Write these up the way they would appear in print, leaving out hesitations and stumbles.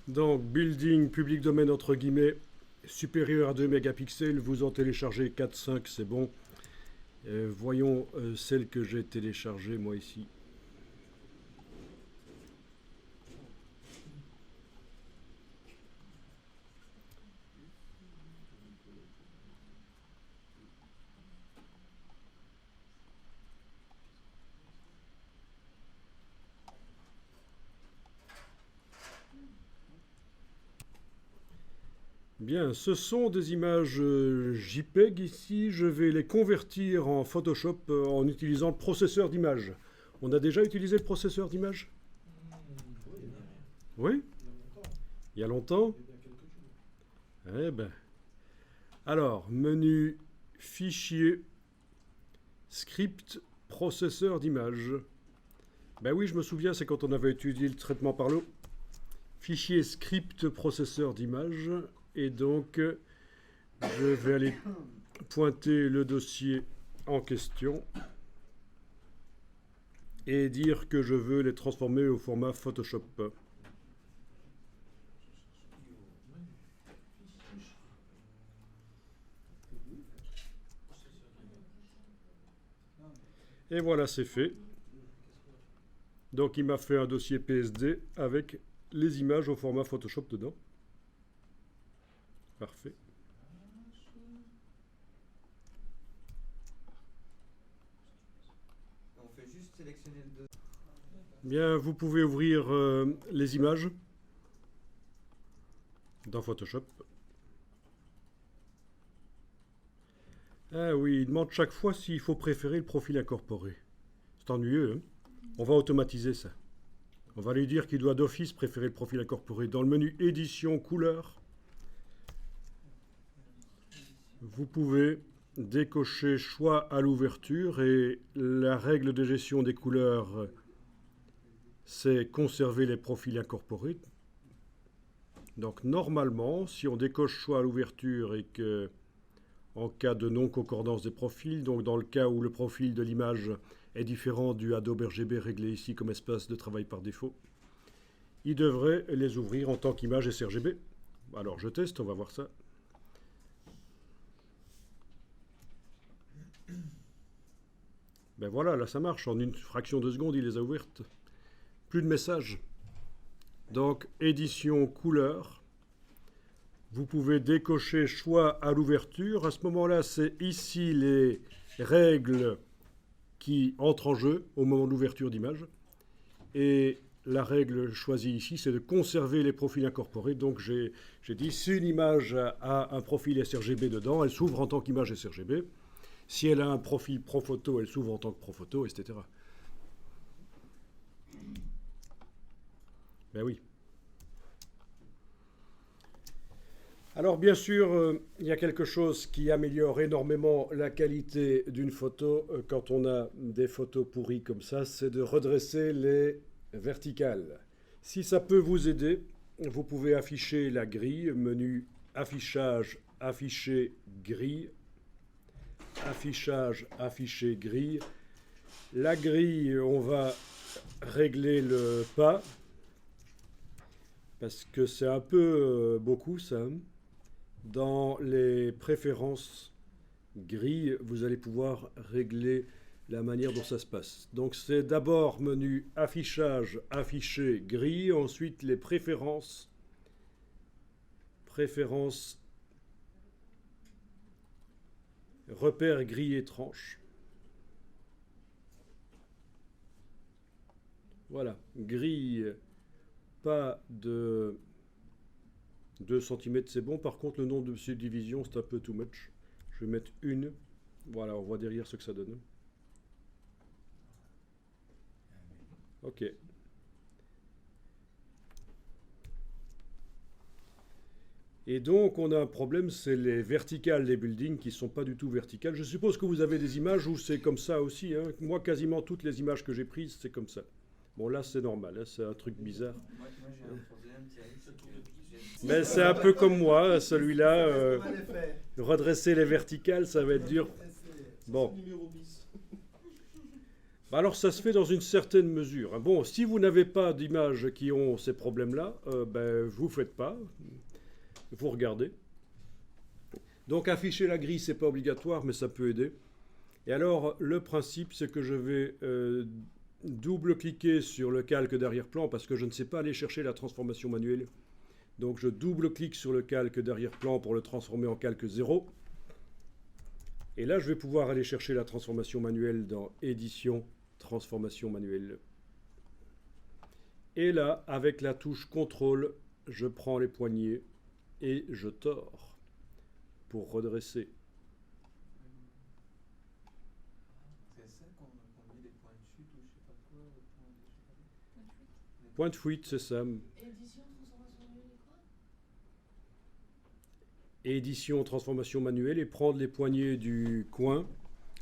Donc, building, public domaine entre guillemets, supérieur à 2 mégapixels, vous en téléchargez 4-5, c'est bon. Voyons celle que j'ai téléchargée moi ici. Bien, ce sont des images JPEG ici. Je vais les convertir en Photoshop en utilisant le processeur d'image. On a déjà utilisé le processeur d'image? Oui, il y a longtemps. Eh ben. Alors, menu, fichier, script, processeur d'image. Ben oui, je me souviens, c'est quand on avait étudié le traitement par l'eau. Fichier, script, processeur d'image. Et donc, je vais aller pointer le dossier en question et dire que je veux les transformer au format Photoshop. Et voilà, c'est fait. Donc, il m'a fait un dossier PSD avec les images au format Photoshop dedans. Parfait. On fait juste sélectionner le dossier. Bien, vous pouvez ouvrir les images dans Photoshop. Ah oui, il demande chaque fois s'il faut préférer le profil incorporé. C'est ennuyeux, hein? On va automatiser ça. On va lui dire qu'il doit d'office préférer le profil incorporé. Dans le menu édition couleur, vous pouvez décocher choix à l'ouverture et la règle de gestion des couleurs, c'est conserver les profils incorporés. Donc normalement, si on décoche choix à l'ouverture et que en cas de non-concordance des profils, donc dans le cas où le profil de l'image est différent du Adobe RGB réglé ici comme espace de travail par défaut, il devrait les ouvrir en tant qu'image sRGB. Alors je teste, on va voir ça. Ben voilà, là ça marche, en une fraction de seconde il les a ouvertes. Plus de messages. Donc édition couleur. Vous pouvez décocher choix à l'ouverture. À ce moment-là, c'est ici les règles qui entrent en jeu au moment de l'ouverture d'image. Et la règle choisie ici, c'est de conserver les profils incorporés. Donc j'ai dit, si une image a un profil sRGB dedans, elle s'ouvre en tant qu'image sRGB. Si elle a un profil ProPhoto, elle s'ouvre en tant que ProPhoto, etc. Ben oui. Alors bien sûr, il y a quelque chose qui améliore énormément la qualité d'une photo quand on a des photos pourries comme ça, c'est de redresser les verticales. Si ça peut vous aider, vous pouvez afficher la grille, menu affichage, afficher grille, affichage, afficher grille. La grille, on va régler le pas, parce que c'est un peu beaucoup ça. Dans les préférences grille, vous allez pouvoir régler la manière dont ça se passe. Donc c'est d'abord menu affichage, afficher, grille, ensuite les préférences, repère, grille et tranche. Voilà, grille, pas de 2 cm, c'est bon. Par contre, le nombre de subdivisions, c'est un peu too much. Je vais mettre une. Voilà, on voit derrière ce que ça donne. Ok. Et donc, on a un problème, c'est les verticales des buildings qui ne sont pas du tout verticales. Je suppose que vous avez des images où c'est comme ça aussi, hein. Moi, quasiment toutes les images que j'ai prises, c'est comme ça. Bon, là, c'est normal, hein, c'est un truc bizarre. Moi j'ai un problème, Mais c'est un peu comme moi, celui-là. Redresser les verticales, ça va être dur. Bon. Alors ça se fait dans une certaine mesure, hein. Bon, si vous n'avez pas d'images qui ont ces problèmes-là, vous ne faites pas, vous regardez. Donc afficher la grille, c'est pas obligatoire, mais ça peut aider. Et alors le principe, c'est que je vais double-cliquer sur le calque d'arrière-plan parce que je ne sais pas aller chercher la transformation manuelle. Donc je double-clique sur le calque d'arrière-plan pour le transformer en calque 0. Et là, je vais pouvoir aller chercher la transformation manuelle dans Édition, Transformation manuelle. Et là, avec la touche CTRL, je prends les poignées et je tords pour redresser. C'est ça qu'on met des points de chute ou je sais pas quoi, Point de fuite, c'est ça. Édition, transformation manuelle et quoi? Édition, transformation manuelle et prendre les poignées du coin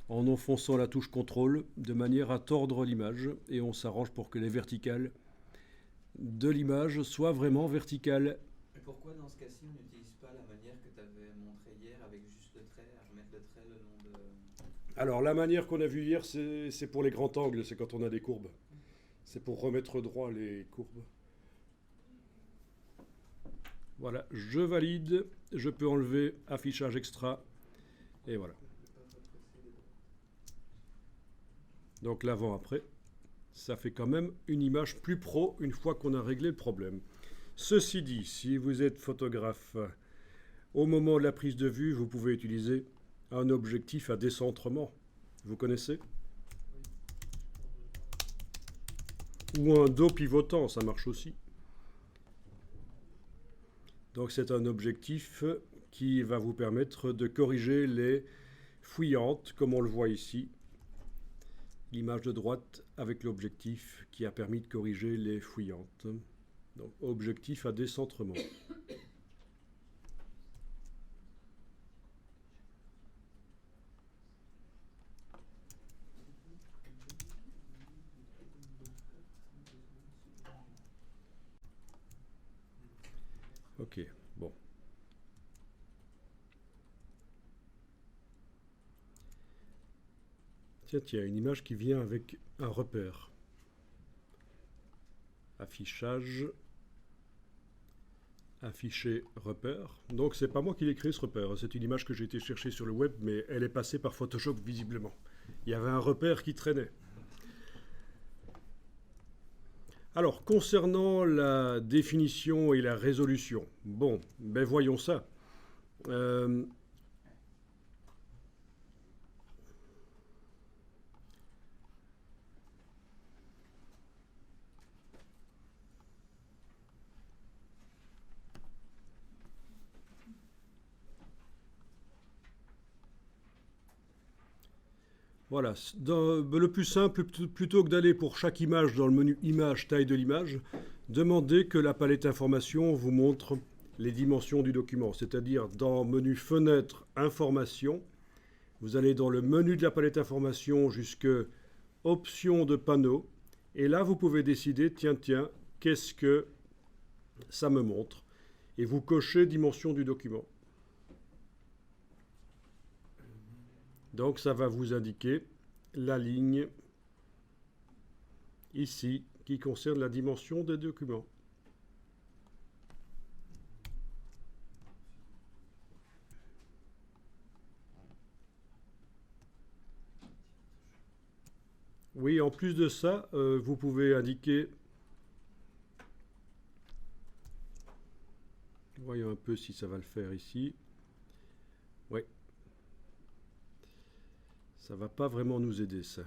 en enfonçant la touche CTRL de manière à tordre l'image et on s'arrange pour que les verticales de l'image soient vraiment verticales. Et pourquoi dans ce cas-ci on n'utilise pas la manière que tu avais montré hier avec juste le trait, à remettre le trait le long de... Alors la manière qu'on a vue hier, c'est pour les grands angles, c'est quand on a des courbes. C'est pour remettre droit les courbes. Voilà, je valide, je peux enlever affichage extra, et voilà. Donc l'avant-après, ça fait quand même une image plus pro une fois qu'on a réglé le problème. Ceci dit, si vous êtes photographe, au moment de la prise de vue, vous pouvez utiliser un objectif à décentrement. Vous connaissez? Ou un dos pivotant, ça marche aussi. Donc c'est un objectif qui va vous permettre de corriger les fouillantes, comme on le voit ici. L'image de droite avec l'objectif qui a permis de corriger les fouillantes. Donc objectif à décentrement. Ok, bon. Tiens, une image qui vient avec un repère. Affichage. Afficher repère. Donc c'est pas moi qui l'ai créé ce repère. C'est une image que j'ai été chercher sur le web, mais elle est passée par Photoshop visiblement. Il y avait un repère qui traînait. Alors, concernant la définition et la résolution, bon, ben voyons ça. Voilà, le plus simple, plutôt que d'aller pour chaque image dans le menu Image, taille de l'image, demandez que la palette information vous montre les dimensions du document. C'est-à-dire dans menu Fenêtre, Information, vous allez dans le menu de la palette information jusque Options de panneau. Et là, vous pouvez décider, tiens, qu'est-ce que ça me montre? Et vous cochez dimension du document. Donc ça va vous indiquer la ligne ici qui concerne la dimension des documents. Oui, en plus de ça, vous pouvez indiquer, voyons un peu si ça va le faire ici. Oui. Ça va pas vraiment nous aider, ça.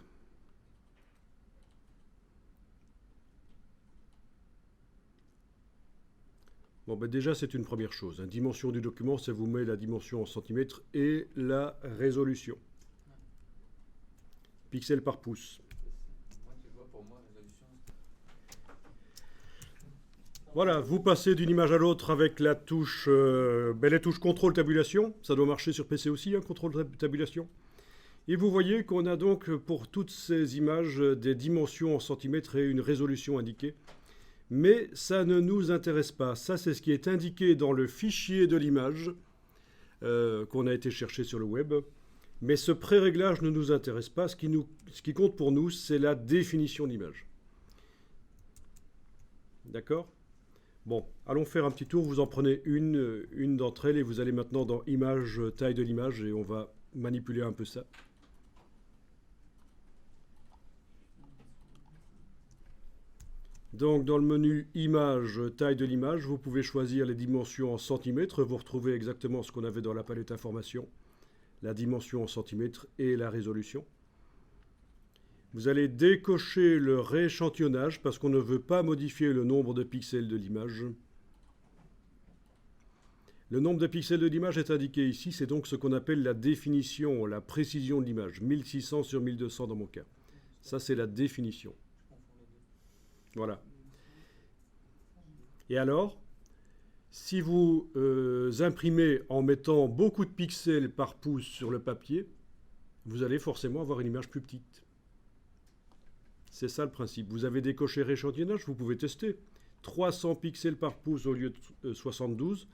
Bon, ben déjà, c'est une première chose. La dimension du document, ça vous met la dimension en centimètres et la résolution. Pixels par pouce. Moi, tu vois, pour moi, résolution... Voilà, vous passez d'une image à l'autre avec la touche, les touches contrôle tabulation. Ça doit marcher sur PC aussi, hein, contrôle tabulation. Et vous voyez qu'on a donc pour toutes ces images des dimensions en centimètres et une résolution indiquée. Mais ça ne nous intéresse pas. Ça, c'est ce qui est indiqué dans le fichier de l'image qu'on a été chercher sur le web. Mais ce pré-réglage ne nous intéresse pas. Ce qui compte pour nous, c'est la définition d'image. D'accord? Bon, allons faire un petit tour. Vous en prenez une d'entre elles et vous allez maintenant dans Image, taille de l'image et on va manipuler un peu ça. Donc dans le menu Image, taille de l'image, vous pouvez choisir les dimensions en centimètres. Vous retrouvez exactement ce qu'on avait dans la palette information, la dimension en centimètres et la résolution. Vous allez décocher le rééchantillonnage parce qu'on ne veut pas modifier le nombre de pixels de l'image. Le nombre de pixels de l'image est indiqué ici, c'est donc ce qu'on appelle la définition, la précision de l'image, 1600 sur 1200 dans mon cas. Ça, c'est la définition. Voilà. Et alors, si vous imprimez en mettant beaucoup de pixels par pouce sur le papier, vous allez forcément avoir une image plus petite. C'est ça le principe. Vous avez décoché rééchantillonnage, vous pouvez tester. 300 pixels par pouce au lieu de 72.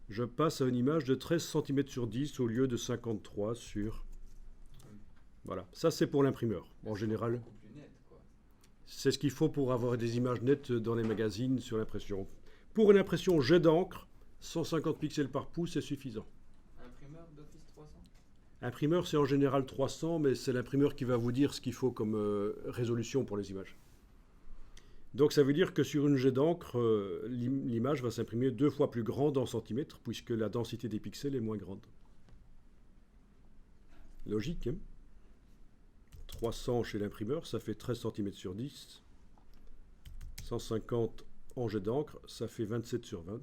Je passe à une image de 13 cm sur 10 au lieu de 53 sur... Voilà. Ça, c'est pour l'imprimeur, en général. C'est ce qu'il faut pour avoir des images nettes dans les magazines sur l'impression. Pour une impression jet d'encre, 150 pixels par pouce, c'est suffisant. Imprimeur d'office 300? Imprimeur, c'est en général 300, mais c'est l'imprimeur qui va vous dire ce qu'il faut comme résolution pour les images. Donc ça veut dire que sur une jet d'encre, l'image va s'imprimer 2 fois plus grande en centimètres, puisque la densité des pixels est moins grande. Logique, hein? 300 chez l'imprimeur, ça fait 13 cm sur 10. 150 en jet d'encre, ça fait 27 sur 20.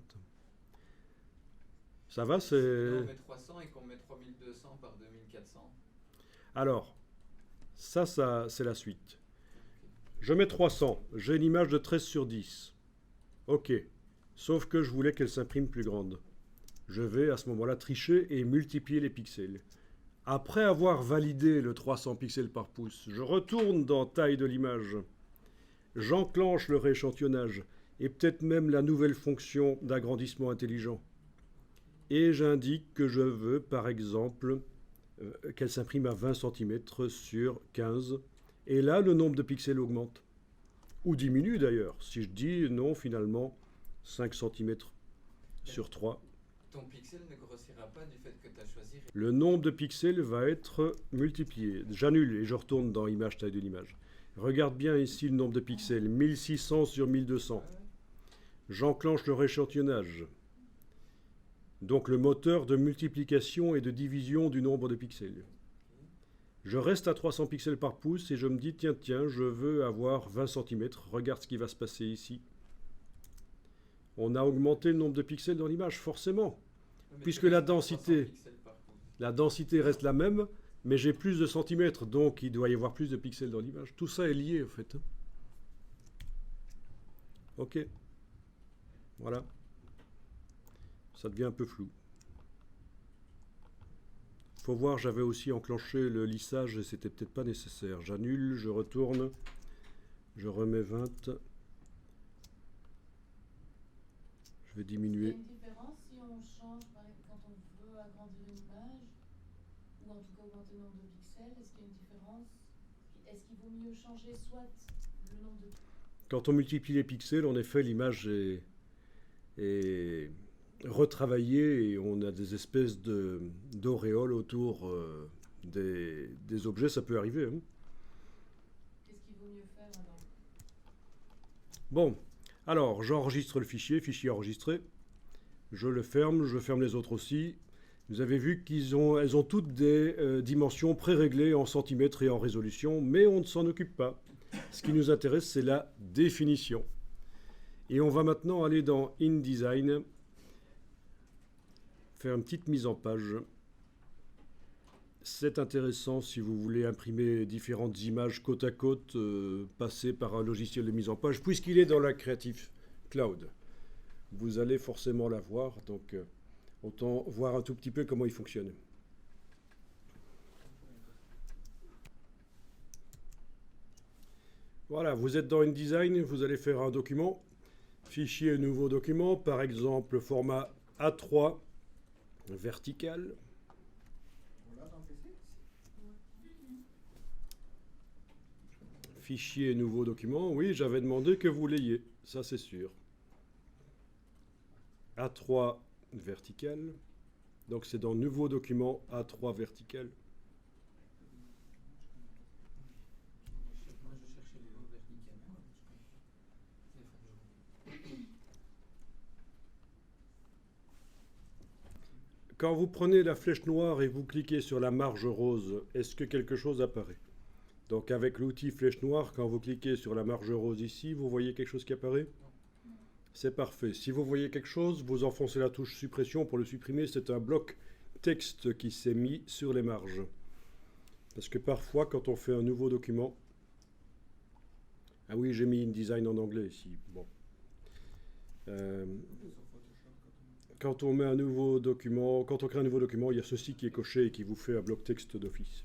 Ça va, c'est... On met 300 et qu'on met 3200 par 2400. Alors, ça c'est la suite. Je mets 300, j'ai une image de 13 sur 10. Ok, sauf que je voulais qu'elle s'imprime plus grande. Je vais à ce moment-là tricher et multiplier les pixels. Après avoir validé le 300 pixels par pouce, je retourne dans taille de l'image. J'enclenche le rééchantillonnage et peut-être même la nouvelle fonction d'agrandissement intelligent. Et j'indique que je veux, par exemple, qu'elle s'imprime à 20 cm sur 15. Et là, le nombre de pixels augmente. Ou diminue d'ailleurs. Si je dis non, finalement, 5 cm sur 3. Ton pixel ne grossira pas du fait que tu as choisi... Le nombre de pixels va être multiplié. J'annule et je retourne dans Image, taille de l'image. Regarde bien ici le nombre de pixels. 1600 sur 1200. J'enclenche le rééchantillonnage. Donc le moteur de multiplication et de division du nombre de pixels. Je reste à 300 pixels par pouce et je me dis, tiens, je veux avoir 20 cm. Regarde ce qui va se passer ici. On a augmenté le nombre de pixels dans l'image, forcément. Puisque la densité reste la même, mais j'ai plus de centimètres, donc il doit y avoir plus de pixels dans l'image. Tout ça est lié, en fait. Ok. Voilà. Ça devient un peu flou. Faut voir, j'avais aussi enclenché le lissage et c'était peut-être pas nécessaire. J'annule, je retourne, je remets 20. Je vais diminuer. Il y a une différence si on change, par exemple, quand on veut agrandir une image, ou en tout cas augmenter le nombre de pixels, est-ce qu'il y a une différence? Est-ce qu'il vaut mieux changer soit le nombre de... Quand on multiplie les pixels, en effet, l'image est retravaillée et on a des espèces d'auréoles autour des objets. Ça peut arriver. Hein. Qu'est-ce qu'il vaut mieux faire alors? Bon. Alors, j'enregistre le fichier enregistré. Je le ferme, je ferme les autres aussi. Vous avez vu qu'elles ont toutes des dimensions pré-réglées en centimètres et en résolution, mais on ne s'en occupe pas. Ce qui nous intéresse, c'est la définition. Et on va maintenant aller dans InDesign, faire une petite mise en page. C'est intéressant si vous voulez imprimer différentes images côte à côte, passer par un logiciel de mise en page, puisqu'il est dans la Creative Cloud. Vous allez forcément la voir, donc autant voir un tout petit peu comment il fonctionne. Voilà, vous êtes dans InDesign, vous allez faire un document, fichier nouveau document, par exemple format A3 vertical. Voilà, dans Fichier, nouveau document. Oui, j'avais demandé que vous l'ayez. Ça, c'est sûr. A3 vertical. Donc, c'est dans nouveau document A3 vertical. Moi, je cherchais le mot vertical. Quand vous prenez la flèche noire et vous cliquez sur la marge rose, est-ce que quelque chose apparaît? Donc avec l'outil flèche noire, quand vous cliquez sur la marge rose ici, vous voyez quelque chose qui apparaît? C'est parfait. Si vous voyez quelque chose, vous enfoncez la touche suppression pour le supprimer. C'est un bloc texte qui s'est mis sur les marges. Parce que parfois, quand on fait un nouveau document... Ah oui, j'ai mis InDesign en anglais ici. Bon. Quand on met un nouveau document, quand on crée un nouveau document, il y a ceci qui est coché et qui vous fait un bloc texte d'office.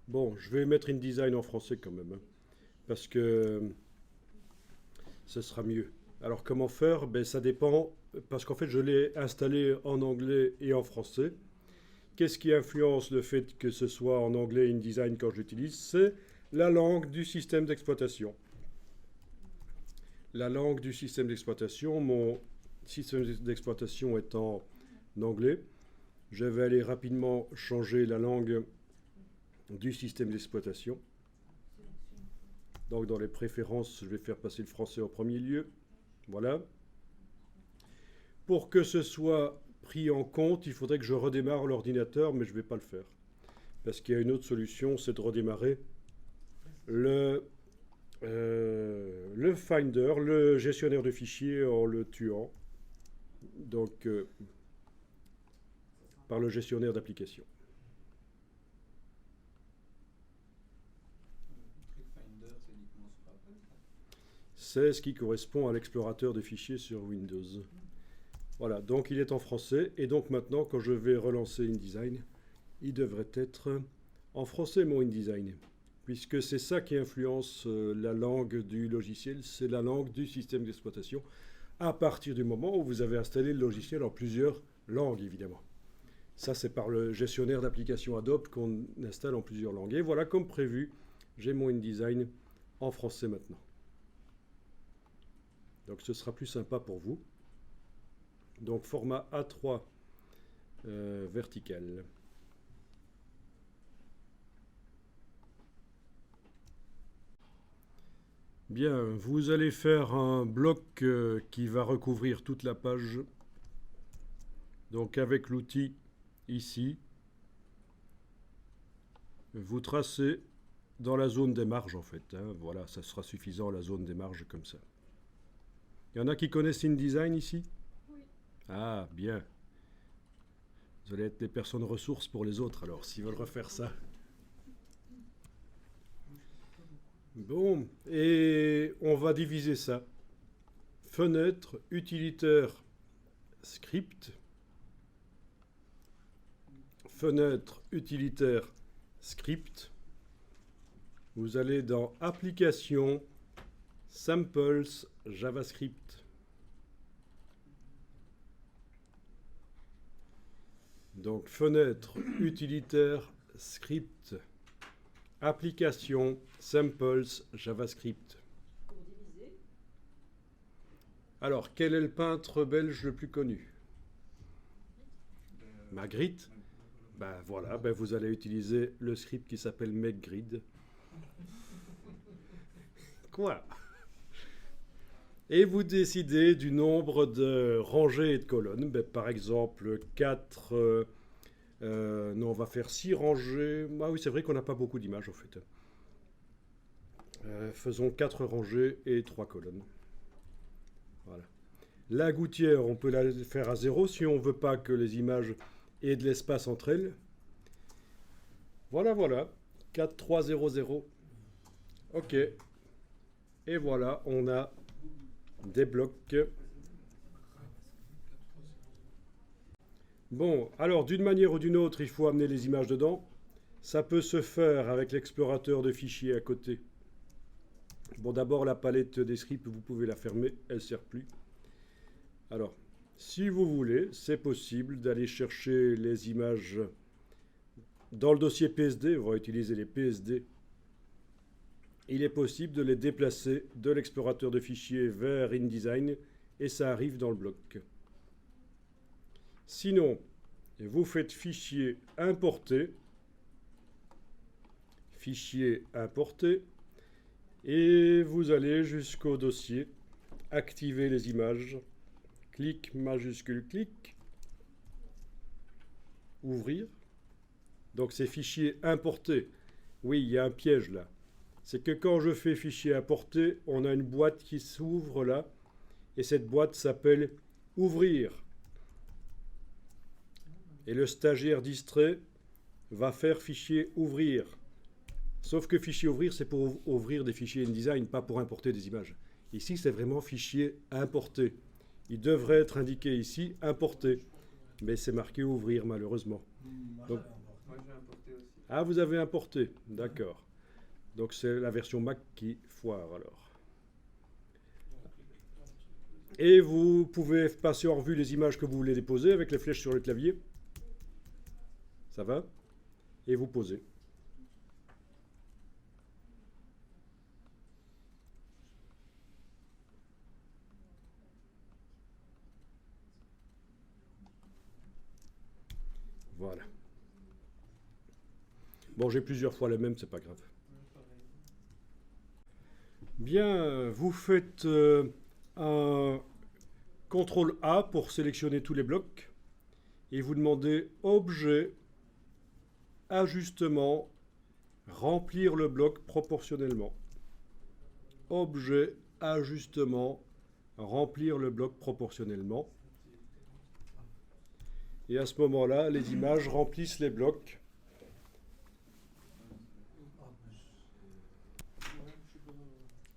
Bon, je vais mettre InDesign en français quand même, hein, parce que ce sera mieux. Alors comment faire? Ben, ça dépend, parce qu'en fait je l'ai installé en anglais et en français. Qu'est-ce qui influence le fait que ce soit en anglais InDesign quand je l'utilise? C'est la langue du système d'exploitation. La langue du système d'exploitation, mon système d'exploitation est en anglais. Je vais aller rapidement changer la langue du système d'exploitation. Donc dans les préférences, je vais faire passer le français en premier lieu. Voilà. Pour que ce soit pris en compte, il faudrait que je redémarre l'ordinateur, mais je ne vais pas le faire. Parce qu'il y a une autre solution, c'est de redémarrer le Finder, le gestionnaire de fichiers, en le tuant. Donc, par le gestionnaire d'application. C'est ce qui correspond à l'explorateur de fichiers sur Windows. Voilà, donc il est en français. Et donc maintenant, quand je vais relancer InDesign, il devrait être en français, mon InDesign. Puisque c'est ça qui influence la langue du logiciel, c'est la langue du système d'exploitation, à partir du moment où vous avez installé le logiciel en plusieurs langues, évidemment. Ça, c'est par le gestionnaire d'application Adobe qu'on installe en plusieurs langues. Et voilà, comme prévu, j'ai mon InDesign en français maintenant. Donc ce sera plus sympa pour vous. Donc format A3 vertical. Bien, vous allez faire un bloc qui va recouvrir toute la page. Donc avec l'outil ici, vous tracez dans la zone des marges en fait. Hein. Voilà, ça sera suffisant la zone des marges comme ça. Il y en a qui connaissent InDesign ici? Oui. Ah, bien. Vous allez être des personnes ressources pour les autres alors, s'ils veulent refaire ça. Bon, et on va diviser ça. Fenêtre, utilitaire, script. Fenêtre, utilitaire, script. Vous allez dans Applications, Samples, JavaScript. Donc, fenêtre, utilitaire, script. Application, Samples, JavaScript. Pour diviser. Alors, quel est le peintre belge le plus connu? Magritte. Ben voilà, ben vous allez utiliser le script qui s'appelle MakeGrid. Quoi? Et vous décidez du nombre de rangées et de colonnes. Ben, par exemple, 4... non, on va faire 6 rangées. Ah oui, c'est vrai qu'on n'a pas beaucoup d'images, en fait. Faisons 4 rangées et 3 colonnes. Voilà. La gouttière, on peut la faire à 0 si on ne veut pas que les images aient de l'espace entre elles. Voilà, voilà. 4, 3, 0, 0. OK. Et voilà, on a des blocs. Bon, alors d'une manière ou d'une autre, il faut amener les images dedans. Ça peut se faire avec l'explorateur de fichiers à côté. Bon, d'abord, la palette des scripts, vous pouvez la fermer, elle ne sert plus. Alors, si vous voulez, c'est possible d'aller chercher les images dans le dossier PSD, on va utiliser les PSD, il est possible de les déplacer de l'explorateur de fichiers vers InDesign et ça arrive dans le bloc. Sinon, vous faites fichier importer, et vous allez jusqu'au dossier, activer les images, clic majuscule clic, ouvrir. Donc c'est fichier importé. Oui, il y a un piège là. C'est que quand je fais fichier importé, on a une boîte qui s'ouvre là, et cette boîte s'appelle ouvrir. Et le stagiaire distrait va faire fichier ouvrir. Sauf que fichier ouvrir, c'est pour ouvrir des fichiers InDesign, pas pour importer des images. Ici, c'est vraiment fichier importé. Il devrait être indiqué ici importé, mais c'est marqué ouvrir malheureusement. Donc, Moi j'ai importé aussi. ah, vous avez importé, d'accord. Donc c'est la version Mac qui foire alors. Et vous pouvez passer en revue les images que vous voulez déposer avec les flèches sur le clavier. Ça va? Et vous posez. Voilà. Bon, j'ai plusieurs fois les mêmes, c'est pas grave. Bien, vous faites un CTRL A pour sélectionner tous les blocs et vous demandez Objet, Ajustement, Remplir le bloc proportionnellement. Objet, Ajustement, Remplir le bloc proportionnellement. Et à ce moment-là, les images remplissent les blocs.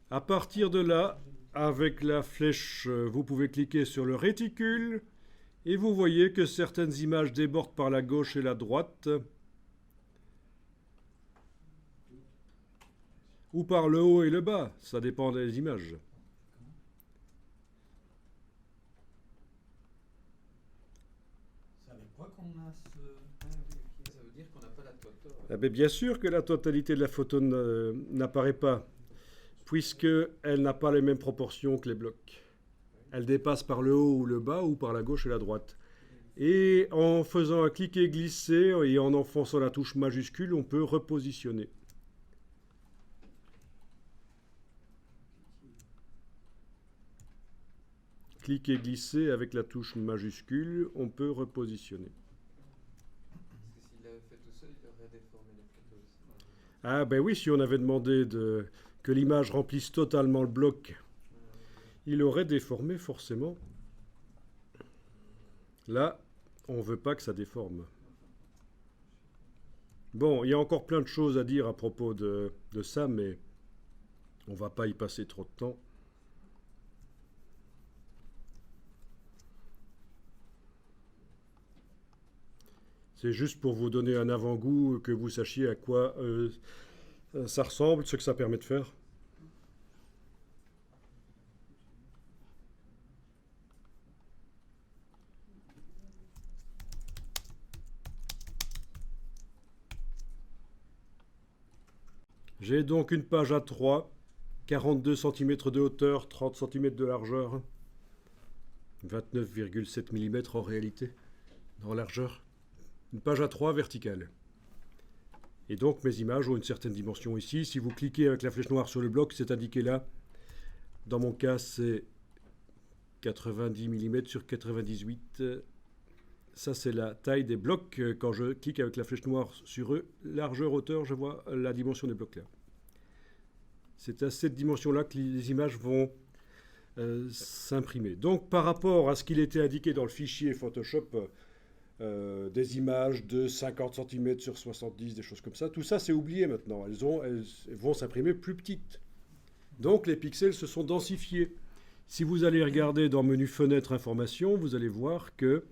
À partir de là, avec la flèche, vous pouvez cliquer sur le réticule et vous voyez que certaines images débordent par la gauche et la droite ou par le haut et le bas, ça dépend des images. C'est avec quoi qu'on a ce... Ça veut dire qu'on n'a pas la photo. Ah ben bien sûr que la totalité de la photo n'apparaît pas, puisqu'elle n'a pas les mêmes proportions que les blocs. Elle dépasse par le haut ou le bas ou par la gauche et la droite. Et en faisant un cliquer glisser et en enfonçant la touche majuscule, on peut repositionner. Cliquer glisser avec la touche majuscule, on peut repositionner. Parce que s'il l'avait fait tout seul, il aurait déformé les photos aussi. Ah ben oui, si on avait demandé que l'image remplisse totalement le bloc, il aurait déformé forcément. Là, on ne veut pas que ça déforme. Bon, il y a encore plein de choses à dire à propos de ça, mais on ne va pas y passer trop de temps. C'est juste pour vous donner un avant-goût, que vous sachiez à quoi ça ressemble, ce que ça permet de faire. J'ai donc une page A3, 42 cm de hauteur, 30 cm de largeur, 29,7 mm en réalité, en largeur. Une page A3 verticale. Et donc mes images ont une certaine dimension ici. Si vous cliquez avec la flèche noire sur le bloc, c'est indiqué là. Dans mon cas, c'est 90 mm sur 98. Ça, c'est la taille des blocs. Quand je clique avec la flèche noire sur eux, largeur, hauteur, je vois la dimension des blocs là. C'est à cette dimension-là que les images vont s'imprimer. Donc, par rapport à ce qu'il était indiqué dans le fichier Photoshop, des images de 50 cm sur 70, des choses comme ça, tout ça, c'est oublié maintenant. Elles vont s'imprimer plus petites. Donc, les pixels se sont densifiés. Si vous allez regarder dans menu Fenêtre Information, vous allez voir que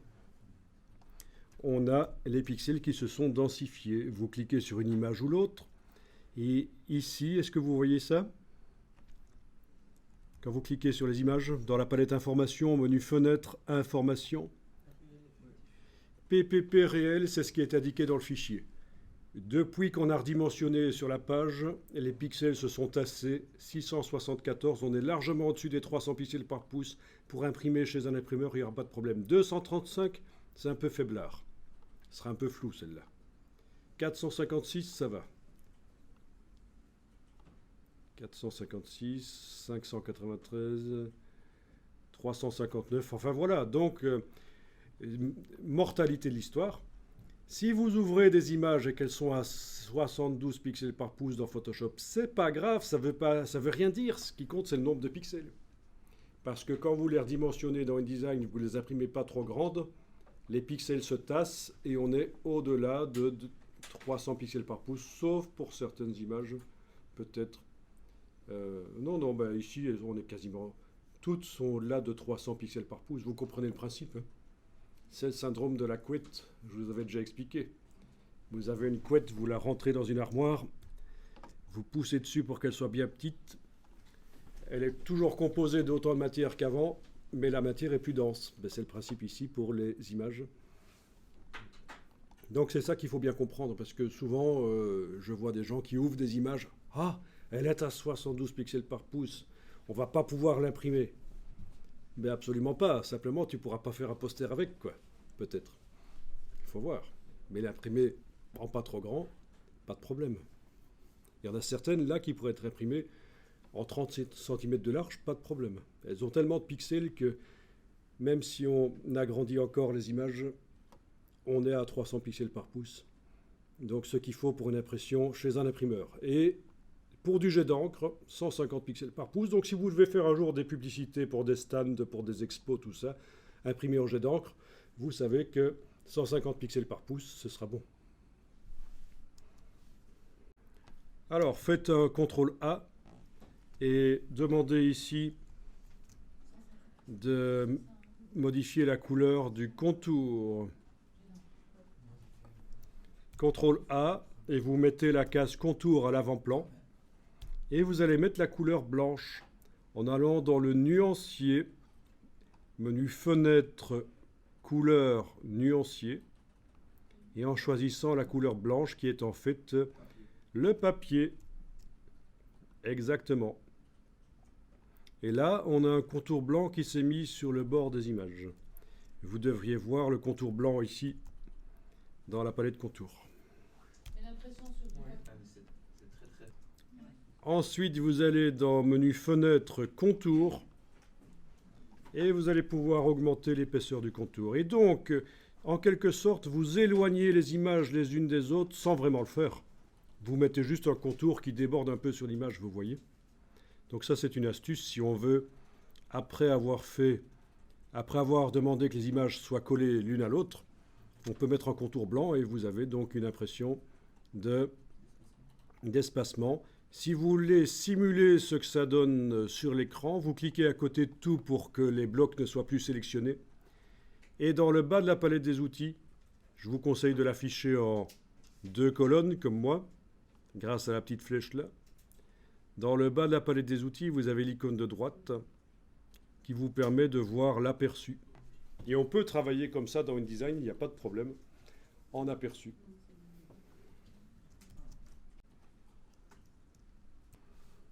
on a les pixels qui se sont densifiés. Vous cliquez sur une image ou l'autre. Et ici, est-ce que vous voyez ça? Quand vous cliquez sur les images, dans la palette Information, menu Fenêtre Information, PPP réel, c'est ce qui est indiqué dans le fichier. Depuis qu'on a redimensionné sur la page, les pixels se sont tassés. 674, on est largement au-dessus des 300 pixels par pouce. Pour imprimer chez un imprimeur, il n'y aura pas de problème. 235, c'est un peu faiblard. Ce sera un peu flou celle-là. 456, ça va. 456, 593, 359, enfin voilà. Donc, mortalité de l'histoire. Si vous ouvrez des images et qu'elles sont à 72 pixels par pouce dans Photoshop, c'est pas grave, ça veut rien dire. Ce qui compte, c'est le nombre de pixels. Parce que quand vous les redimensionnez dans InDesign, vous ne les imprimez pas trop grandes, les pixels se tassent et on est au-delà de 300 pixels par pouce, sauf pour certaines images, peut-être. Non, ben ici, on est quasiment... Toutes sont au-delà de 300 pixels par pouce. Vous comprenez le principe, hein? C'est le syndrome de la couette, je vous avais déjà expliqué. Vous avez une couette, vous la rentrez dans une armoire, vous poussez dessus pour qu'elle soit bien petite. Elle est toujours composée d'autant de matière qu'avant, mais la matière est plus dense. Ben, c'est le principe ici pour les images. Donc c'est ça qu'il faut bien comprendre, parce que souvent, je vois des gens qui ouvrent des images. Ah, elle est à 72 pixels par pouce, on ne va pas pouvoir l'imprimer. Mais absolument pas, simplement tu ne pourras pas faire un poster avec, quoi, peut-être. Il faut voir. Mais l'imprimer en pas trop grand, pas de problème. Il y en a certaines là qui pourraient être imprimées en 30 cm de large, pas de problème. Elles ont tellement de pixels que même si on agrandit encore les images, on est à 300 pixels par pouce. Donc ce qu'il faut pour une impression chez un imprimeur. Et pour du jet d'encre, 150 pixels par pouce. Donc si vous devez faire un jour des publicités pour des stands, pour des expos, tout ça, imprimé en jet d'encre, vous savez que 150 pixels par pouce, ce sera bon. Alors faites un CTRL A et demandez ici de modifier la couleur du contour. CTRL A et vous mettez la case contour à l'avant-plan. Et vous allez mettre la couleur blanche en allant dans le nuancier, menu fenêtre, couleur nuancier, et en choisissant la couleur blanche qui est en fait le papier. Exactement. Et là, on a un contour blanc qui s'est mis sur le bord des images. Vous devriez voir le contour blanc ici dans la palette contour. Ensuite, vous allez dans menu fenêtre contour et vous allez pouvoir augmenter l'épaisseur du contour. Et donc, en quelque sorte, vous éloignez les images les unes des autres sans vraiment le faire. Vous mettez juste un contour qui déborde un peu sur l'image, vous voyez. Donc ça, c'est une astuce si on veut, après avoir demandé que les images soient collées l'une à l'autre, on peut mettre un contour blanc et vous avez donc une impression d'espacement. Si vous voulez simuler ce que ça donne sur l'écran, vous cliquez à côté de tout pour que les blocs ne soient plus sélectionnés. Et dans le bas de la palette des outils, je vous conseille de l'afficher en 2 colonnes, comme moi, grâce à la petite flèche là. Dans le bas de la palette des outils, vous avez l'icône de droite qui vous permet de voir l'aperçu. Et on peut travailler comme ça dans InDesign, il n'y a pas de problème, en aperçu.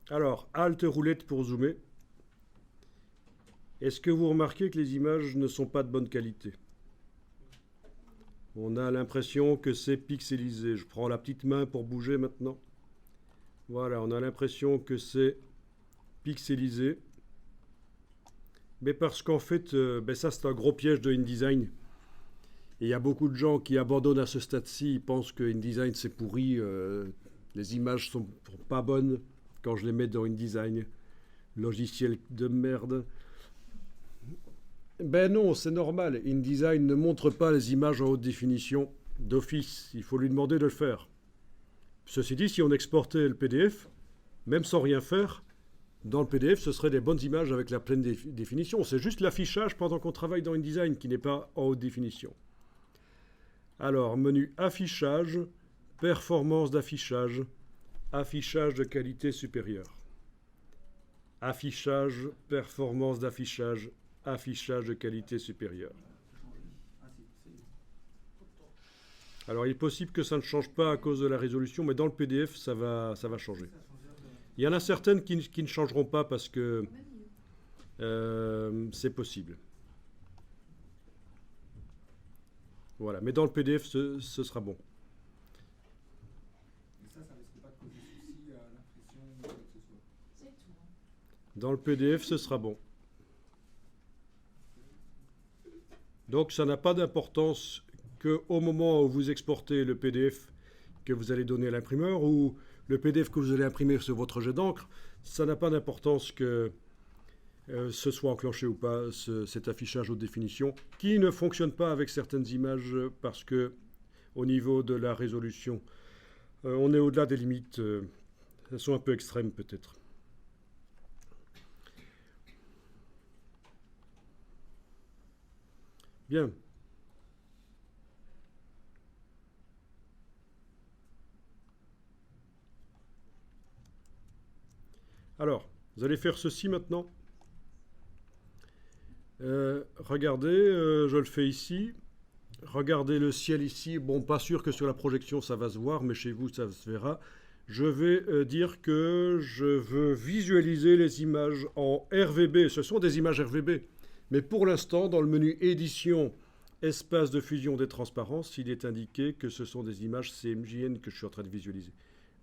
Alors, Alt roulette pour zoomer. Est-ce que vous remarquez que les images ne sont pas de bonne qualité? On a l'impression que c'est pixelisé. Je prends la petite main pour bouger maintenant. Voilà, on a l'impression que c'est pixelisé. Mais parce qu'en fait, ça c'est un gros piège de InDesign. Et il y a beaucoup de gens qui abandonnent à ce stade-ci. Ils pensent que InDesign c'est pourri, les images sont pas bonnes quand je les mets dans InDesign. Logiciel de merde. Ben non, c'est normal. InDesign ne montre pas les images en haute définition d'office. Il faut lui demander de le faire. Ceci dit, si on exportait le PDF, même sans rien faire, dans le PDF, ce serait des bonnes images avec la pleine définition. C'est juste l'affichage pendant qu'on travaille dans InDesign qui n'est pas en haute définition. Alors, menu affichage, performance d'affichage, affichage de qualité supérieure. Affichage, performance d'affichage, affichage de qualité supérieure. Alors, il est possible que ça ne change pas à cause de la résolution, mais dans le PDF, ça va changer. Il y en a certaines qui ne changeront pas parce que c'est possible. Voilà, mais dans le PDF, ce sera bon. Et ça risque pas de causer souci à l'impression ou quoi que ce soit. C'est tout. Dans le PDF, ce sera bon. Donc, ça n'a pas d'importance qu'au moment où vous exportez le PDF que vous allez donner à l'imprimeur ou le PDF que vous allez imprimer sur votre jet d'encre, ça n'a pas d'importance que ce soit enclenché ou pas, cet affichage haute définition, qui ne fonctionne pas avec certaines images parce que au niveau de la résolution, on est au-delà des limites, elles sont un peu extrêmes peut-être. Bien. Alors, vous allez faire ceci maintenant. Regardez, je le fais ici. Regardez le ciel ici. Bon, pas sûr que sur la projection ça va se voir, mais chez vous ça se verra. Je vais dire que je veux visualiser les images en RVB. Ce sont des images RVB. Mais pour l'instant, dans le menu édition, espace de fusion des transparences, il est indiqué que ce sont des images CMJN que je suis en train de visualiser.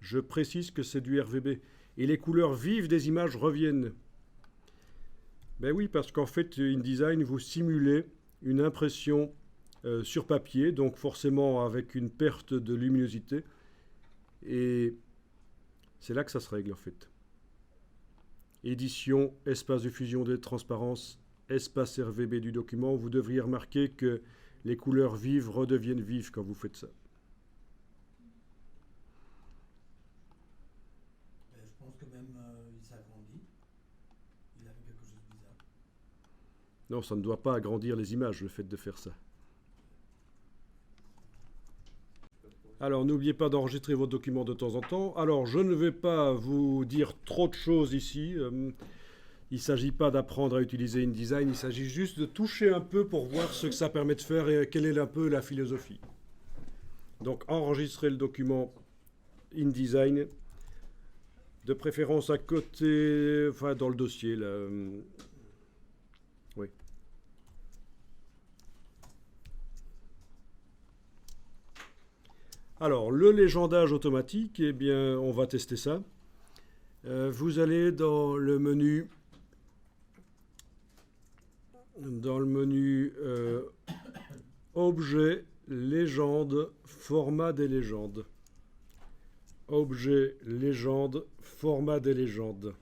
Je précise que c'est du RVB. Et les couleurs vives des images reviennent. Ben oui, parce qu'en fait, InDesign, vous simulez une impression sur papier, donc forcément avec une perte de luminosité. Et c'est là que ça se règle, en fait. Édition, espace de fusion des transparences, espace RVB du document. Vous devriez remarquer que les couleurs vives redeviennent vives quand vous faites ça. Je pense que même il s'agrandit. Il a fait quelque chose de bizarre. Non, ça ne doit pas agrandir les images, le fait de faire ça. Alors, n'oubliez pas d'enregistrer votre document de temps en temps. Alors, je ne vais pas vous dire trop de choses ici. Il ne s'agit pas d'apprendre à utiliser InDesign, il s'agit juste de toucher un peu pour voir ce que ça permet de faire et quelle est un peu la philosophie. Donc, enregistrez le document InDesign, de préférence à côté, enfin dans le dossier, là. Oui. Alors, le légendage automatique, eh bien, on va tester ça. Vous allez dans le menu Objet, légende, format des légendes. Objet, légende, format des légendes.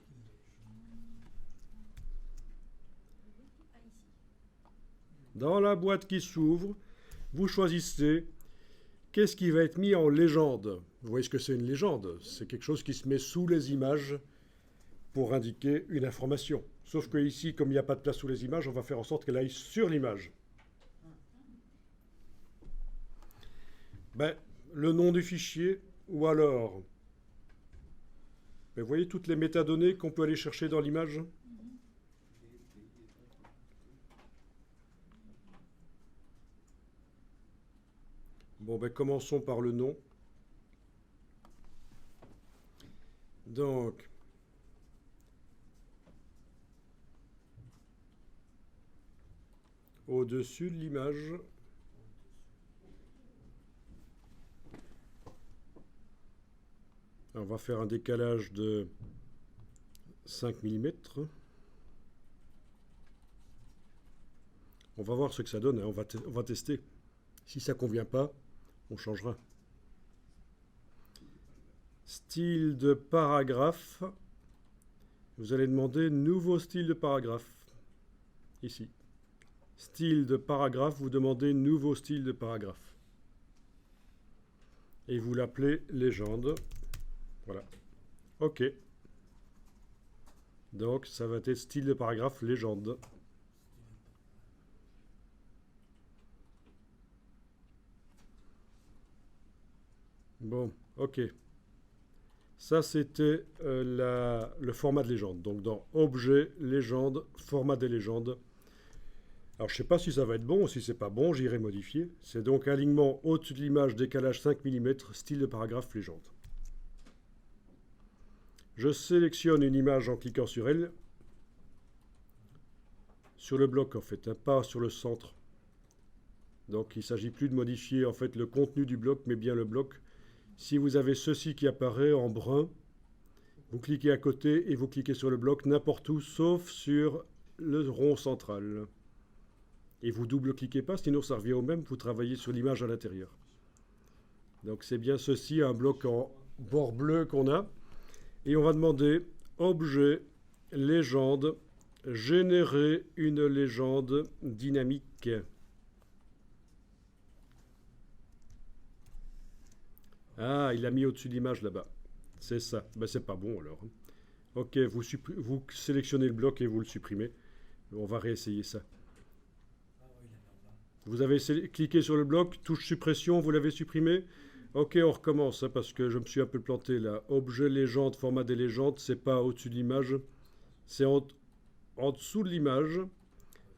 Dans la boîte qui s'ouvre, vous choisissez qu'est-ce qui va être mis en légende. Vous voyez ce que c'est une légende? C'est quelque chose qui se met sous les images pour indiquer une information. Sauf que ici, comme il n'y a pas de place sous les images, on va faire en sorte qu'elle aille sur l'image. Ben, le nom du fichier, ou alors, ben, vous voyez toutes les métadonnées qu'on peut aller chercher dans l'image? Bon, ben, commençons par le nom. Donc, au-dessus de l'image, on va faire un décalage de 5 mm. On va voir ce que ça donne, hein. On va tester. Si ça ne convient pas, on changera. Style de paragraphe. Vous allez demander nouveau style de paragraphe. Ici. Style de paragraphe, vous demandez nouveau style de paragraphe. Et vous l'appelez légende. Voilà. OK. Donc, ça va être style de paragraphe légende. Bon, OK. Ça, c'était le format de légende. Donc, dans Objet, Légende, Format des légendes. Alors je ne sais pas si ça va être bon ou si c'est pas bon, j'irai modifier. C'est donc alignement au-dessus de l'image, décalage 5 mm, style de paragraphe légende. Je sélectionne une image en cliquant sur elle, sur le bloc en fait, hein, pas sur le centre. Donc il ne s'agit plus de modifier en fait le contenu du bloc, mais bien le bloc. Si vous avez ceci qui apparaît en brun, vous cliquez à côté et vous cliquez sur le bloc n'importe où, sauf sur le rond central. Et vous double-cliquez pas, sinon ça revient au même, vous travaillez sur l'image à l'intérieur. Donc c'est bien ceci, un bloc en bord bleu qu'on a. Et on va demander objet, légende, générer une légende dynamique. Ah, il a mis au-dessus de l'image là-bas. C'est ça. Ben, c'est pas bon alors. Ok, vous sélectionnez le bloc et vous le supprimez. On va réessayer ça. Vous avez cliqué sur le bloc, touche suppression, vous l'avez supprimé. Ok, on recommence, hein, parce que je me suis un peu planté là. Objet, légende, format des légendes, c'est pas au-dessus de l'image. C'est en dessous de l'image.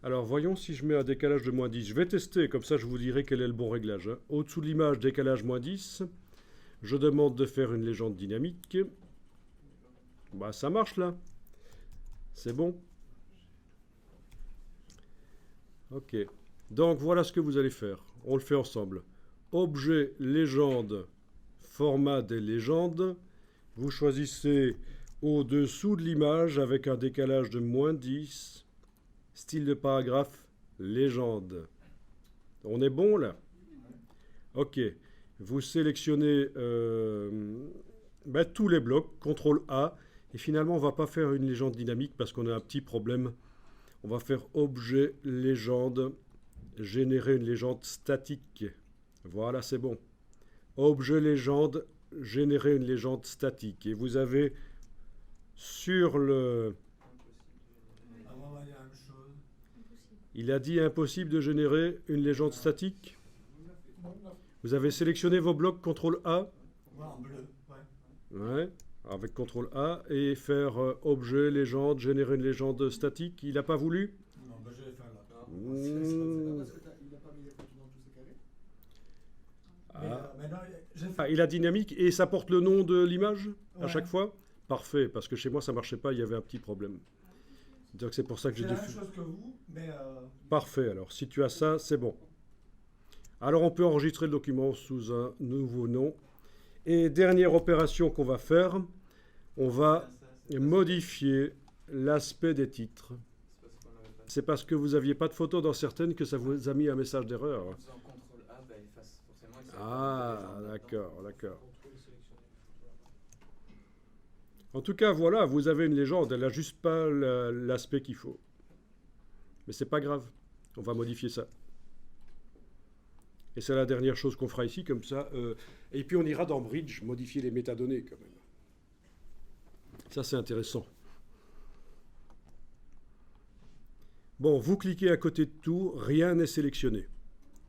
Alors voyons si je mets un décalage de -10. Je vais tester, comme ça je vous dirai quel est le bon réglage. Hein. Au-dessous de l'image, décalage -10. Je demande de faire une légende dynamique. Bah ça marche là. C'est bon. Ok. Donc voilà ce que vous allez faire. On le fait ensemble. Objet, légende, format des légendes. Vous choisissez au-dessous de l'image avec un décalage de -10. Style de paragraphe, légende. On est bon là? Ok. Vous sélectionnez tous les blocs, CTRL A, et finalement on ne va pas faire une légende dynamique parce qu'on a un petit problème. On va faire objet, légende, générer une légende statique. Voilà, c'est bon. Objet, légende, générer une légende statique. Et vous avez sur le... Ah, ouais, il y a une chose. Il a dit impossible de générer une légende statique. Vous avez sélectionné vos blocs, CTRL A. Ouais, en bleu, ouais. Ouais, avec CTRL A et faire objet, légende, générer une légende statique. Il n'a pas voulu? Non, ben je vais faire là. Parce que il n'a pas mis les photos dans tous ces carrés. Mais non, j'ai fait. Ah, il a dynamique et ça porte le nom de l'image à Ouais. chaque fois? Parfait, parce que chez moi ça marchait pas, il y avait un petit problème. Donc c'est pour ça que j'ai C'est la dit... même chose que vous, mais Parfait, alors si tu as ça, c'est bon. Alors on peut enregistrer le document sous un nouveau nom. Et dernière opération qu'on va faire, on va modifier l'aspect des titres. C'est parce que vous n'aviez pas de photo dans certaines que ça vous a mis un message d'erreur. En faisant CTRL A, bah, efface forcément. il s'est Ah, pas d'accord, d'accord. En tout cas, voilà, vous avez une légende, elle n'a juste pas l'aspect qu'il faut. Mais c'est pas grave, on va modifier ça. Et c'est la dernière chose qu'on fera ici, comme ça. Et puis on ira dans Bridge modifier les métadonnées quand même. Ça c'est intéressant. Bon, vous cliquez à côté de tout, rien n'est sélectionné.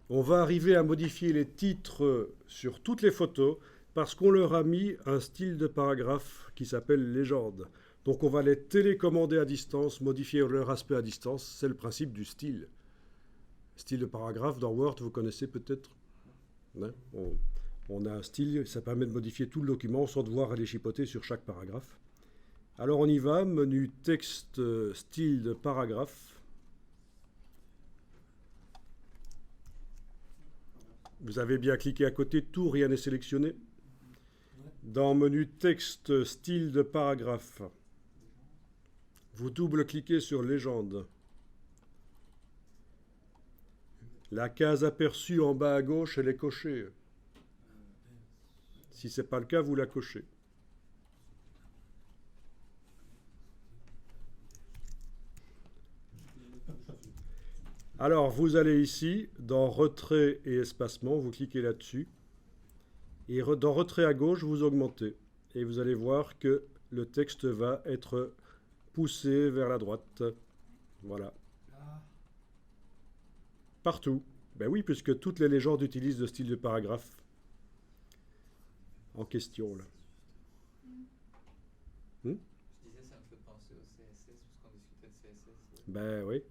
On va arriver à modifier les titres sur toutes les photos parce qu'on leur a mis un style de paragraphe qui s'appelle légende. Donc on va les télécommander à distance, modifier leur aspect à distance. C'est le principe du style. Style de paragraphe, dans Word, vous connaissez peut-être. Hein, on a un style, ça permet de modifier tout le document sans devoir aller chipoter sur chaque paragraphe. Alors on y va, menu texte, style de paragraphe. Vous avez bien cliqué à côté de tout, rien n'est sélectionné. Dans menu texte, style de paragraphe, vous double-cliquez sur légende. La case aperçue en bas à gauche, elle est cochée. Si ce n'est pas le cas, vous la cochez. Alors, vous allez ici, dans retrait et espacement, vous cliquez là-dessus. Et dans retrait à gauche, vous augmentez. Et vous allez voir que le texte va être poussé vers la droite. Voilà. Partout. Ben oui, puisque toutes les légendes utilisent le style de paragraphe en question. Là. Je disais, ça me fait penser au CSS, parce qu'on discutait de CSS. Ben oui.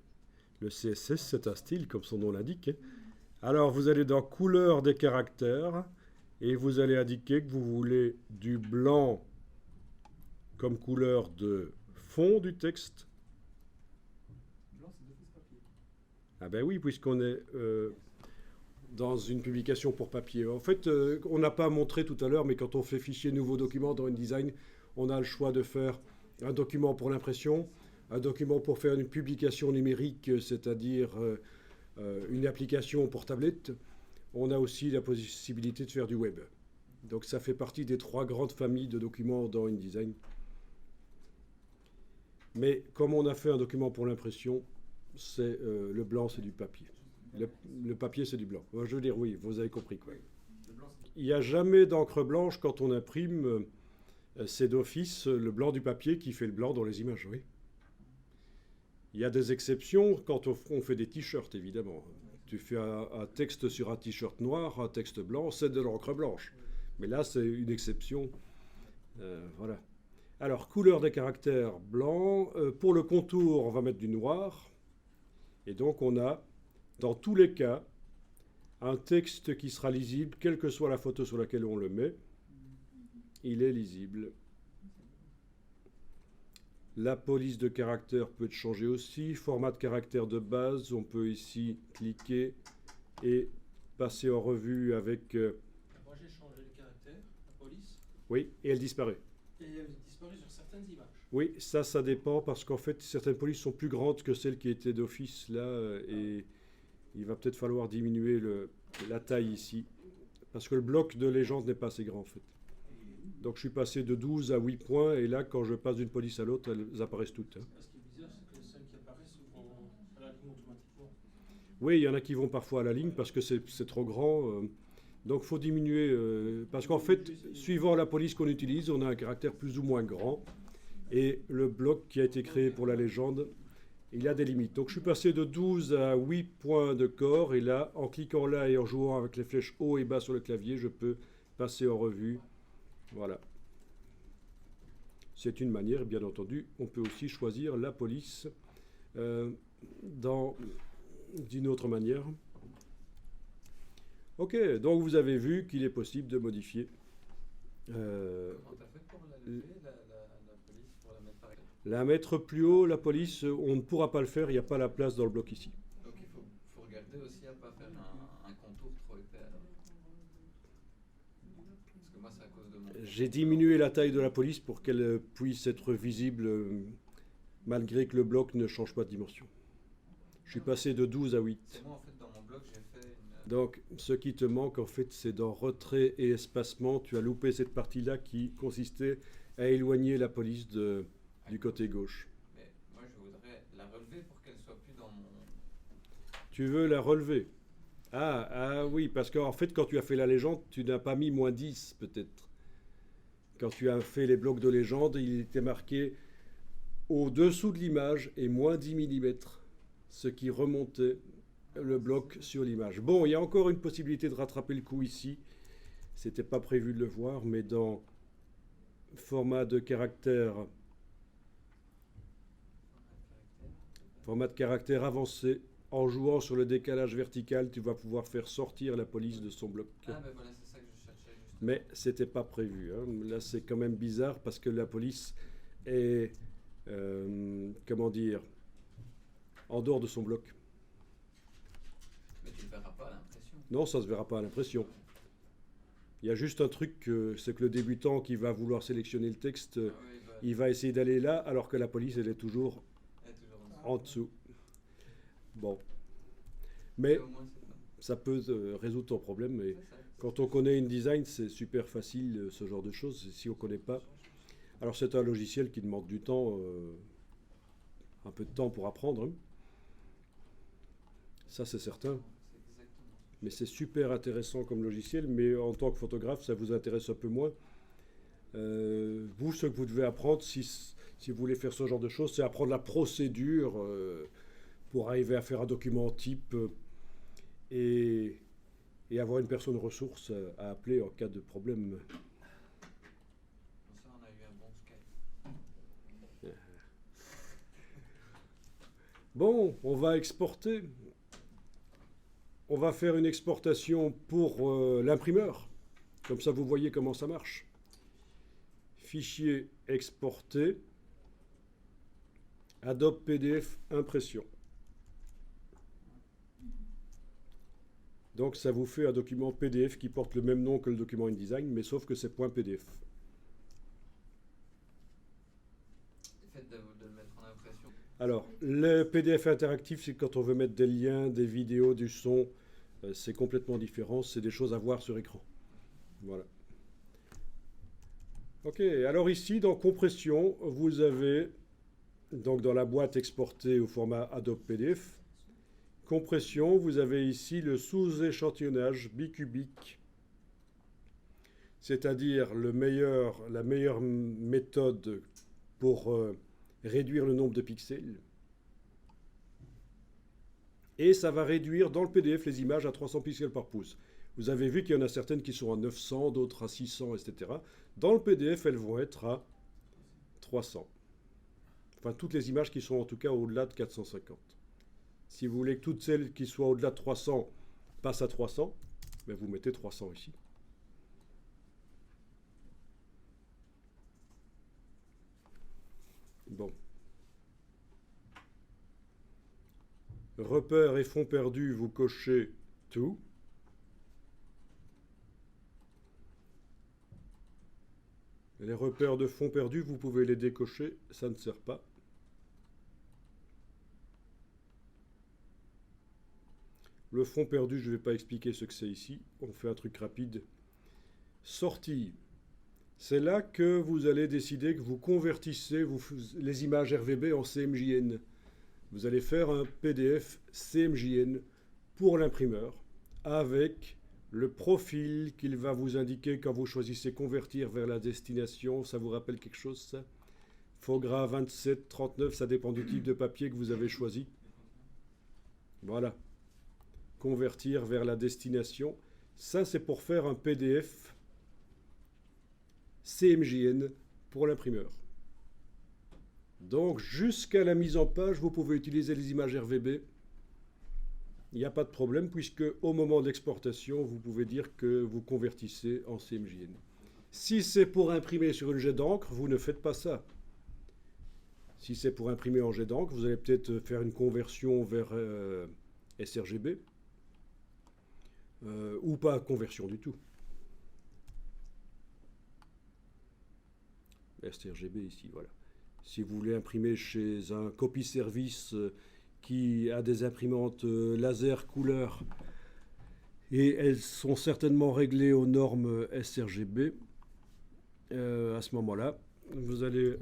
Le CSS, c'est un style, comme son nom l'indique, hein. Alors, vous allez dans couleur des caractères et vous allez indiquer que vous voulez du blanc comme couleur de fond du texte. Blanc, c'est d'office papier. Ah ben oui, puisqu'on est dans une publication pour papier. En fait, on n'a pas montré tout à l'heure, mais quand on fait fichier nouveau document dans InDesign, on a le choix de faire un document pour l'impression, un document pour faire une publication numérique, c'est-à-dire une application pour tablette. On a aussi la possibilité de faire du web. Donc ça fait partie des 3 grandes familles de documents dans InDesign. Mais comme on a fait un document pour l'impression, c'est le blanc, c'est du papier. Le papier, c'est du blanc. Je veux dire, oui, vous avez compris, quoi. Le blanc, c'est Il n'y a jamais d'encre blanche quand on imprime. C'est d'office le blanc du papier qui fait le blanc dans les images, oui. Il y a des exceptions quand on fait des t-shirts, évidemment. Tu fais un texte sur un t-shirt noir, un texte blanc, c'est de l'encre blanche. Mais là, c'est une exception. Voilà. Alors, couleur des caractères blanc. Pour le contour, on va mettre du noir. Et donc, on a, dans tous les cas, un texte qui sera lisible, quelle que soit la photo sur laquelle on le met. Il est lisible. La police de caractère peut être changée aussi. Format de caractère de base, on peut ici cliquer et passer en revue avec... Moi j'ai changé le caractère, la police, Oui, et elle disparaît. et elle disparaît sur certaines images. Oui, ça dépend parce qu'en fait, certaines polices sont plus grandes que celles qui étaient d'office là et il va peut-être falloir diminuer la taille ici parce que le bloc de légende n'est pas assez grand en fait. Donc je suis passé de 12 à 8 points et là, quand je passe d'une police à l'autre, elles apparaissent toutes, hein. Ce qui est bizarre, c'est que celles qui apparaissent vont à la ligne automatiquement. Oui, il y en a qui vont parfois à la ligne parce que c'est trop grand. Donc il faut diminuer. Parce qu'en fait, suivant la police qu'on utilise, on a un caractère plus ou moins grand. Et le bloc qui a été créé pour la légende, il a des limites. Donc je suis passé de 12 à 8 points de corps. Et là, en cliquant là et en jouant avec les flèches haut et bas sur le clavier, je peux passer en revue. Voilà. C'est une manière, bien entendu. On peut aussi choisir la police d'une autre manière. Ok, donc vous avez vu qu'il est possible de modifier. Comment t'as fait pour la lever, la police, pour la mettre par exemple? La mettre plus haut, la police, on ne pourra pas le faire, il n'y a pas la place dans le bloc ici. Donc il faut regarder aussi à ne pas faire un contour trop épais alors. Parce que moi c'est à cause de mon... J'ai diminué la taille de la police pour qu'elle puisse être visible malgré que le bloc ne change pas de dimension. Je suis passé de 12 à 8. C'est moi en fait dans mon blog j'ai fait une... Donc, ce qui te manque, en fait, c'est dans retrait et espacement. Tu as loupé cette partie-là qui consistait à éloigner la police du côté gauche. Mais moi je voudrais la relever pour qu'elle soit plus dans mon... Tu veux la relever? Ah oui, parce qu'en fait, quand tu as fait la légende, tu n'as pas mis moins 10, peut-être. Quand tu as fait les blocs de légende, il était marqué au-dessous de l'image et moins 10 mm, ce qui remontait le bloc sur l'image. Bon, il y a encore une possibilité de rattraper le coup ici. C'était pas prévu de le voir, mais dans format de caractère avancé, en jouant sur le décalage vertical, tu vas pouvoir faire sortir la police de son bloc. Ah ben voilà, c'est ça que je cherchais justement. Mais c'était pas prévu, hein. Là, c'est quand même bizarre parce que la police est, comment dire, en dehors de son bloc. Mais tu ne le verras pas à l'impression. Non, ça ne se verra pas à l'impression. Il y a juste un truc, c'est que le débutant qui va vouloir sélectionner le texte, Ah oui, il va essayer d'aller là, alors que la police, elle est toujours elle est toujours en dessous. Bon. Mais au moins, c'est ça. ça peut résoudre ton problème. Mais Ouais, ça- quand on connaît InDesign, c'est super facile, ce genre de choses. Si on ne connaît pas. Alors, c'est un logiciel qui demande du temps, un peu de temps pour apprendre, hein. Ça, c'est certain. C'est exactement ça. Mais c'est super intéressant comme logiciel, mais en tant que photographe, ça vous intéresse un peu moins. Vous, ce que vous devez apprendre, si vous voulez faire ce genre de choses, c'est apprendre la procédure pour arriver à faire un document type et avoir une personne ressource à appeler en cas de problème. Pour ça, on a eu un bon Skype. Bon, on va exporter. On va faire une exportation pour l'imprimeur. Comme ça, vous voyez comment ça marche. Fichier exporté. Adobe PDF impression. Donc ça vous fait un document PDF qui porte le même nom que le document InDesign, mais sauf que c'est .pdf. Le fait de le mettre en impression. Alors, le PDF interactif, c'est quand on veut mettre des liens, des vidéos, du son. C'est complètement différent, c'est des choses à voir sur écran. Voilà. Ok, alors ici, dans compression, vous avez, donc dans la boîte exportée au format Adobe PDF, compression, vous avez ici le sous-échantillonnage bicubique, c'est-à-dire la meilleure méthode pour réduire le nombre de pixels. Et ça va réduire dans le PDF les images à 300 pixels par pouce. Vous avez vu qu'il y en a certaines qui sont à 900, d'autres à 600, etc. Dans le PDF, elles vont être à 300. Enfin, toutes les images qui sont en tout cas au-delà de 450. Si vous voulez que toutes celles qui soient au-delà de 300 passent à 300, ben vous mettez 300 ici. Bon. Repères et fonds perdus, vous cochez tout. Les repères de fonds perdus, vous pouvez les décocher, ça ne sert pas. Le fond perdu, je ne vais pas expliquer ce que c'est ici. On fait un truc rapide. Sortie. C'est là que vous allez décider que vous convertissez les images RVB en CMJN. Vous allez faire un PDF CMJN pour l'imprimeur avec le profil qu'il va vous indiquer quand vous choisissez convertir vers la destination. Ça vous rappelle quelque chose, ça? Fogra 27, 39, ça dépend du type de papier que vous avez choisi. Voilà. Convertir vers la destination. Ça, c'est pour faire un PDF CMJN pour l'imprimeur. Donc, jusqu'à la mise en page, vous pouvez utiliser les images RVB. Il n'y a pas de problème, puisque au moment de l'exportation, vous pouvez dire que vous convertissez en CMJN. Si c'est pour imprimer sur une jet d'encre, vous ne faites pas ça. Si c'est pour imprimer en jet d'encre, vous allez peut-être faire une conversion vers sRGB. Ou pas conversion du tout. sRGB ici, voilà. Si vous voulez imprimer chez un copy service qui a des imprimantes laser couleur et elles sont certainement réglées aux normes sRGB, à ce moment-là, vous allez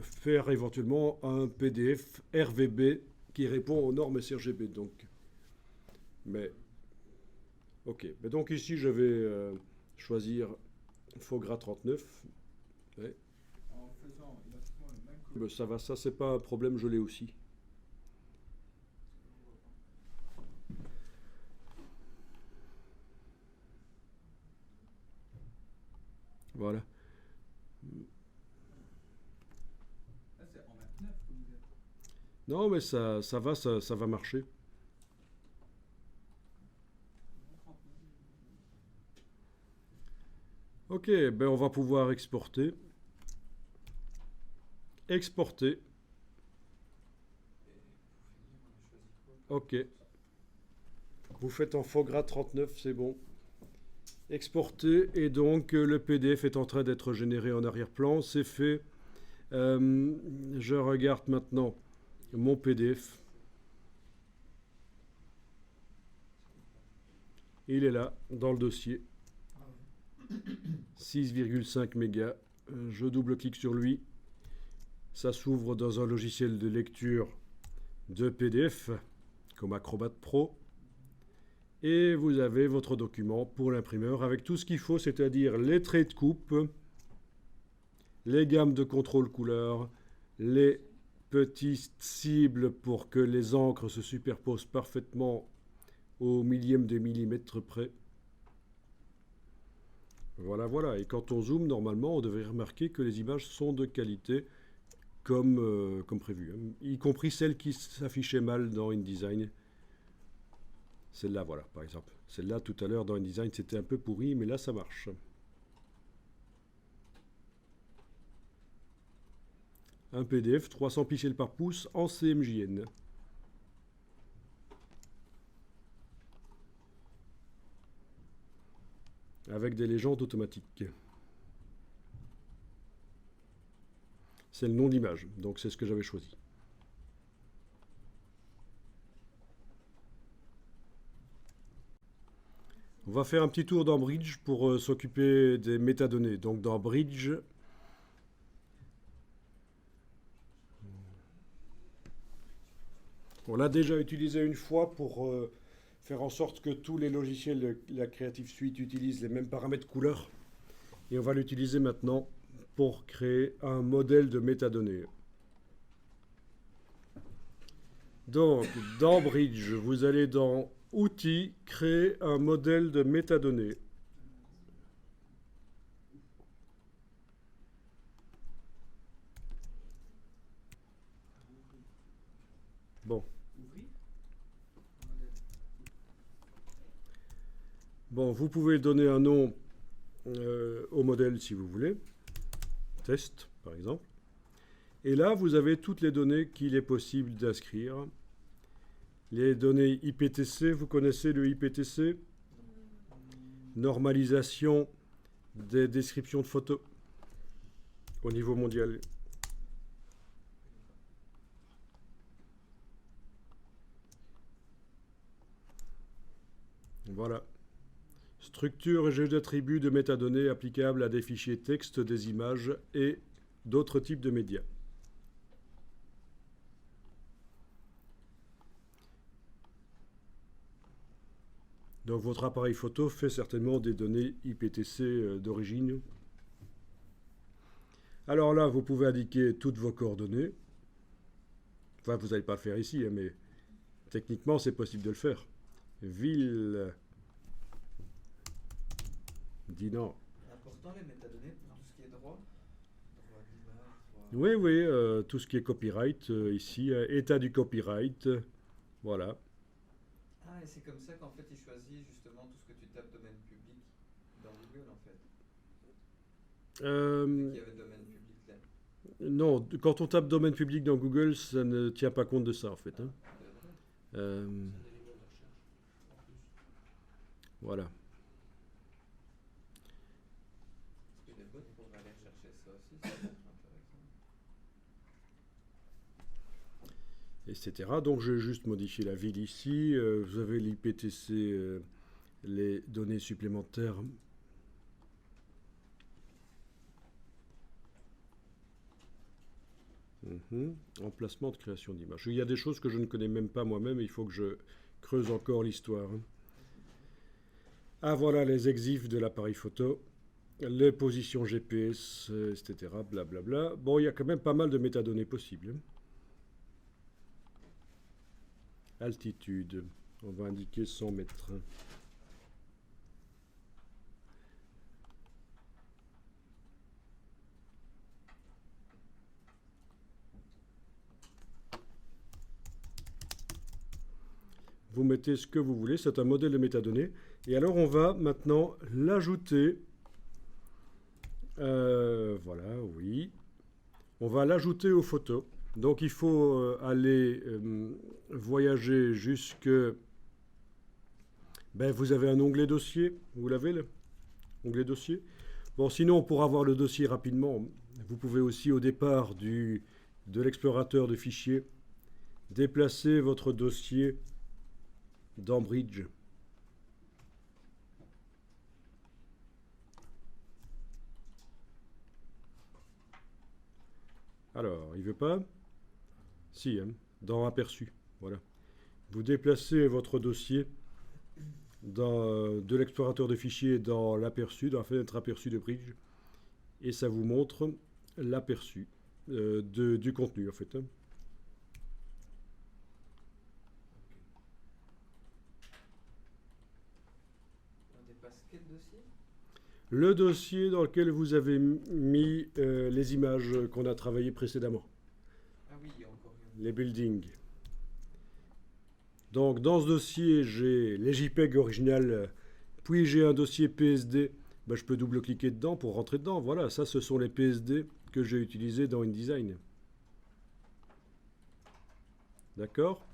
faire éventuellement un PDF RVB qui répond aux normes sRGB. Donc, ok. Mais donc ici, je vais choisir Fogra 39. Ouais. En faisant identiquement le même code. Ça va, ça c'est pas un problème, je l'ai aussi. Voilà. Là, c'est en 29 que vous êtes. Non, mais ça va marcher. En 39. Ok, ben on va pouvoir exporter. Exporter. Ok. Vous faites en Fogra 39, c'est bon. Exporter, et donc le PDF est en train d'être généré en arrière-plan. C'est fait. Je regarde maintenant mon PDF. Il est là, dans le dossier. 6,5 mégas. Je double-clique sur lui. Ça s'ouvre dans un logiciel de lecture de PDF, comme Acrobat Pro. Et vous avez votre document pour l'imprimeur avec tout ce qu'il faut, c'est-à-dire les traits de coupe, les gammes de contrôle couleur, les petites cibles pour que les encres se superposent parfaitement au millième de millimètre près. Voilà, voilà. Et quand on zoome, normalement, on devrait remarquer que les images sont de qualité. comme prévu, hein, y compris celles qui s'affichaient mal dans InDesign. Celle-là, voilà, par exemple. Celle-là, tout à l'heure, dans InDesign, c'était un peu pourri, mais là, ça marche. Un PDF, 300 pixels par pouce en CMJN. Avec des légendes automatiques. C'est le nom d'image, donc c'est ce que j'avais choisi. On va faire un petit tour dans Bridge pour s'occuper des métadonnées. Donc dans Bridge, on l'a déjà utilisé une fois pour faire en sorte que tous les logiciels de la Creative Suite utilisent les mêmes paramètres couleurs. Et on va l'utiliser maintenant pour créer un modèle de métadonnées. Donc, dans Bridge, vous allez dans Outils, créer un modèle de métadonnées. Bon. Bon, vous pouvez donner un nom au modèle si vous voulez. Test, par exemple. Et là, vous avez toutes les données qu'il est possible d'inscrire. Les données IPTC, vous connaissez le IPTC? Normalisation des descriptions de photos au niveau mondial. Voilà. Structure et jeu d'attributs de métadonnées applicables à des fichiers texte, des images et d'autres types de médias. Donc votre appareil photo fait certainement des données IPTC d'origine. Alors là, vous pouvez indiquer toutes vos coordonnées. Enfin, vous n'allez pas le faire ici, hein, mais techniquement, c'est possible de le faire. Ville. Dinan. C'est important les métadonnées pour tout ce qui est droit. Droit d'image, droit... Oui, oui, tout ce qui est copyright ici, état du copyright, voilà. Ah, et c'est comme ça qu'en fait il choisit justement tout ce que tu tapes domaine public dans Google en fait. Il y avait domaine public là. Non, quand on tape domaine public dans Google, ça ne tient pas compte de ça en fait, hein. C'est un élément de recherche en plus. Voilà. Parce que les bots pourraient aller chercher ça aussi, ça peut être intéressant. Etc. Donc je vais juste modifier la ville ici. Vous avez l'IPTC, les données supplémentaires. Emplacement de création d'image. Il y a des choses que je ne connais même pas moi-même, il faut que je creuse encore l'histoire. Ah voilà les exifs de l'appareil photo, les positions GPS, etc. Blablabla. Bon, il y a quand même pas mal de métadonnées possibles. Altitude, on va indiquer 100 mètres. Vous mettez ce que vous voulez, c'est un modèle de métadonnées. Et alors on va maintenant l'ajouter. Voilà, oui. On va l'ajouter aux photos. Donc il faut aller voyager jusque... Ben, vous avez un onglet dossier, vous l'avez là? Onglet dossier. Bon, sinon pour avoir le dossier rapidement, vous pouvez aussi au départ de l'explorateur de fichiers, déplacer votre dossier dans Bridge. Alors, il veut pas? Si, hein, dans Aperçu, voilà. Vous déplacez votre dossier de l'explorateur de fichiers dans l'aperçu, dans la fenêtre aperçu de Bridge, et ça vous montre l'aperçu du contenu, en fait. Hein. On dépasse quel dossier? Le dossier dans lequel vous avez mis les images qu'on a travaillées précédemment. les buildings. Donc dans ce dossier, j'ai les JPEG originales, puis j'ai un dossier PSD. Ben, je peux double-cliquer dedans pour rentrer dedans. Voilà, ça ce sont les PSD que j'ai utilisés dans InDesign. D'accord?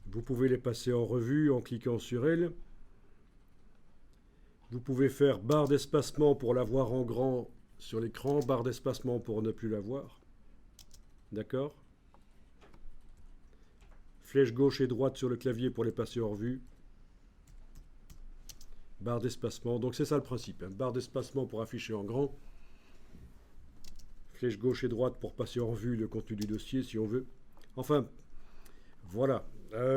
Vous pouvez les passer en revue en cliquant sur elles. Vous pouvez faire barre d'espacement pour la voir en grand sur l'écran, barre d'espacement pour ne plus la voir. D'accord? Flèche gauche et droite sur le clavier pour les passer en revue. Barre d'espacement, donc c'est ça le principe. Hein. Barre d'espacement pour afficher en grand. Flèche gauche et droite pour passer en revue le contenu du dossier si on veut. Enfin, voilà.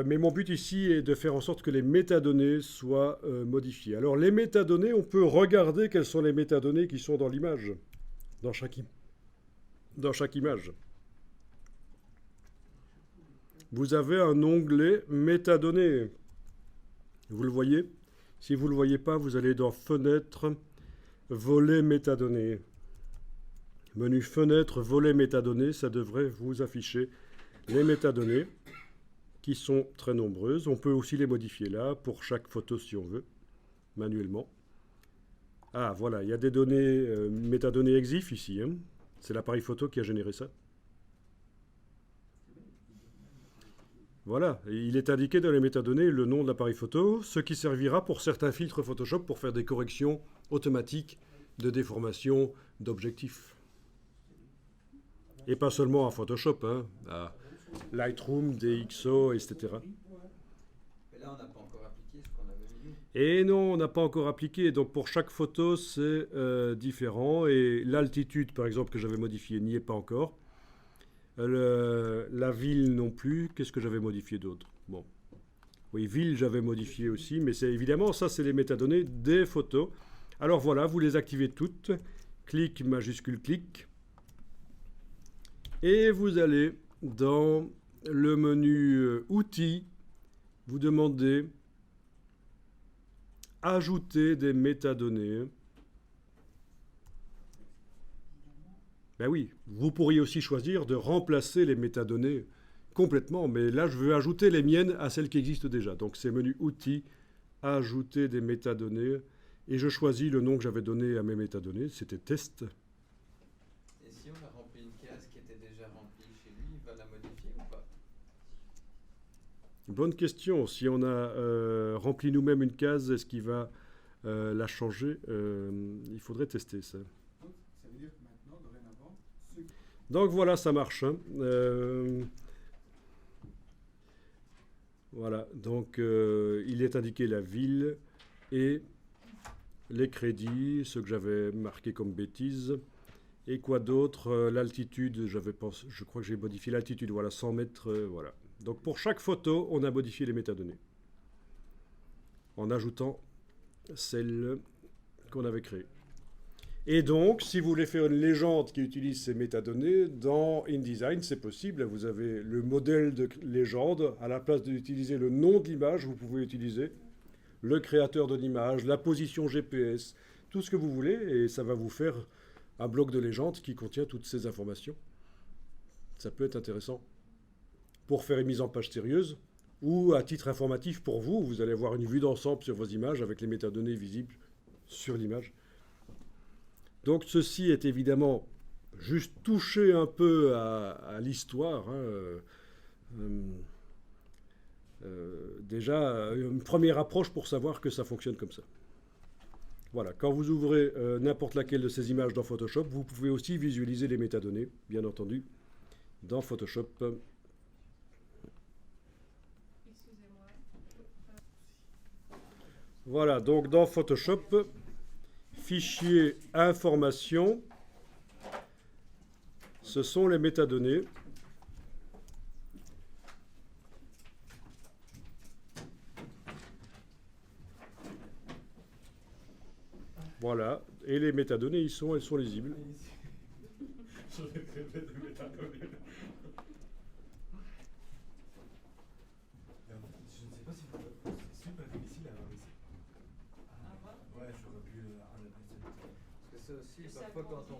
Mais mon but ici est de faire en sorte que les métadonnées soient modifiées. Alors les métadonnées, on peut regarder quelles sont les métadonnées qui sont dans l'image, dans chaque image. Vous avez un onglet métadonnées. Vous le voyez? Si vous ne le voyez pas, vous allez dans Fenêtre, Volet métadonnées. Menu Fenêtre, Volet métadonnées, ça devrait vous afficher les métadonnées qui sont très nombreuses. On peut aussi les modifier là, pour chaque photo si on veut, manuellement. Ah, voilà, il y a des données, métadonnées EXIF ici. Hein. C'est l'appareil photo qui a généré ça. Voilà, il est indiqué dans les métadonnées le nom de l'appareil photo, ce qui servira pour certains filtres Photoshop pour faire des corrections automatiques de déformation d'objectifs. Et pas seulement à Photoshop, hein, à Lightroom, DxO, etc. Mais là, on n'a pas encore appliqué ce qu'on avait vu. Et non, on n'a pas encore appliqué. Donc pour chaque photo, c'est différent. Et l'altitude, par exemple, que j'avais modifiée, n'y est pas encore. La ville non plus. Qu'est-ce que j'avais modifié d'autre? Bon. Oui, ville, j'avais modifié aussi. Mais c'est évidemment, ça, c'est les métadonnées des photos. Alors voilà, vous les activez toutes. Clic, majuscule, clic. Et vous allez dans le menu Outils. Vous demandez Ajouter des métadonnées. Ben oui, vous pourriez aussi choisir de remplacer les métadonnées complètement, mais là je veux ajouter les miennes à celles qui existent déjà. Donc c'est menu Outils, Ajouter des métadonnées, et je choisis le nom que j'avais donné à mes métadonnées, c'était Test. Et si on a rempli une case qui était déjà remplie chez lui, il va la modifier ou pas? Bonne question. Si on a rempli nous-mêmes une case, est-ce qu'il va la changer? Il faudrait tester ça. Donc, ça veut dire que maintenant, dorénavant, ceux qui... Donc voilà, ça marche. Hein. Voilà, donc il est indiqué la ville et les crédits, ceux que j'avais marqués comme bêtises. Et quoi d'autre? L'altitude, je crois que j'ai modifié l'altitude, voilà, 100 mètres, voilà. Donc pour chaque photo, on a modifié les métadonnées en ajoutant celles qu'on avait créées. Et donc, si vous voulez faire une légende qui utilise ces métadonnées, dans InDesign, c'est possible. Vous avez le modèle de légende. À la place d'utiliser le nom de l'image, vous pouvez utiliser le créateur de l'image, la position GPS, tout ce que vous voulez, et ça va vous faire un bloc de légende qui contient toutes ces informations. Ça peut être intéressant pour faire une mise en page sérieuse, ou à titre informatif pour vous, vous allez avoir une vue d'ensemble sur vos images avec les métadonnées visibles sur l'image. Donc ceci est évidemment juste touché un peu à l'histoire. Hein, déjà, une première approche pour savoir que ça fonctionne comme ça. Voilà, quand vous ouvrez n'importe laquelle de ces images dans Photoshop, vous pouvez aussi visualiser les métadonnées, bien entendu, dans Photoshop. Excusez-moi. Voilà, donc dans Photoshop, fichier information, ce sont les métadonnées. Voilà, et les métadonnées, elles sont lisibles. Sur les traités de métadonnées. Et en fait, je ne sais pas si c'est super difficile à avoir ici. Ouais, j'aurais pu enlever cette. Parce que ça aussi, Et ça parfois quand grandit. on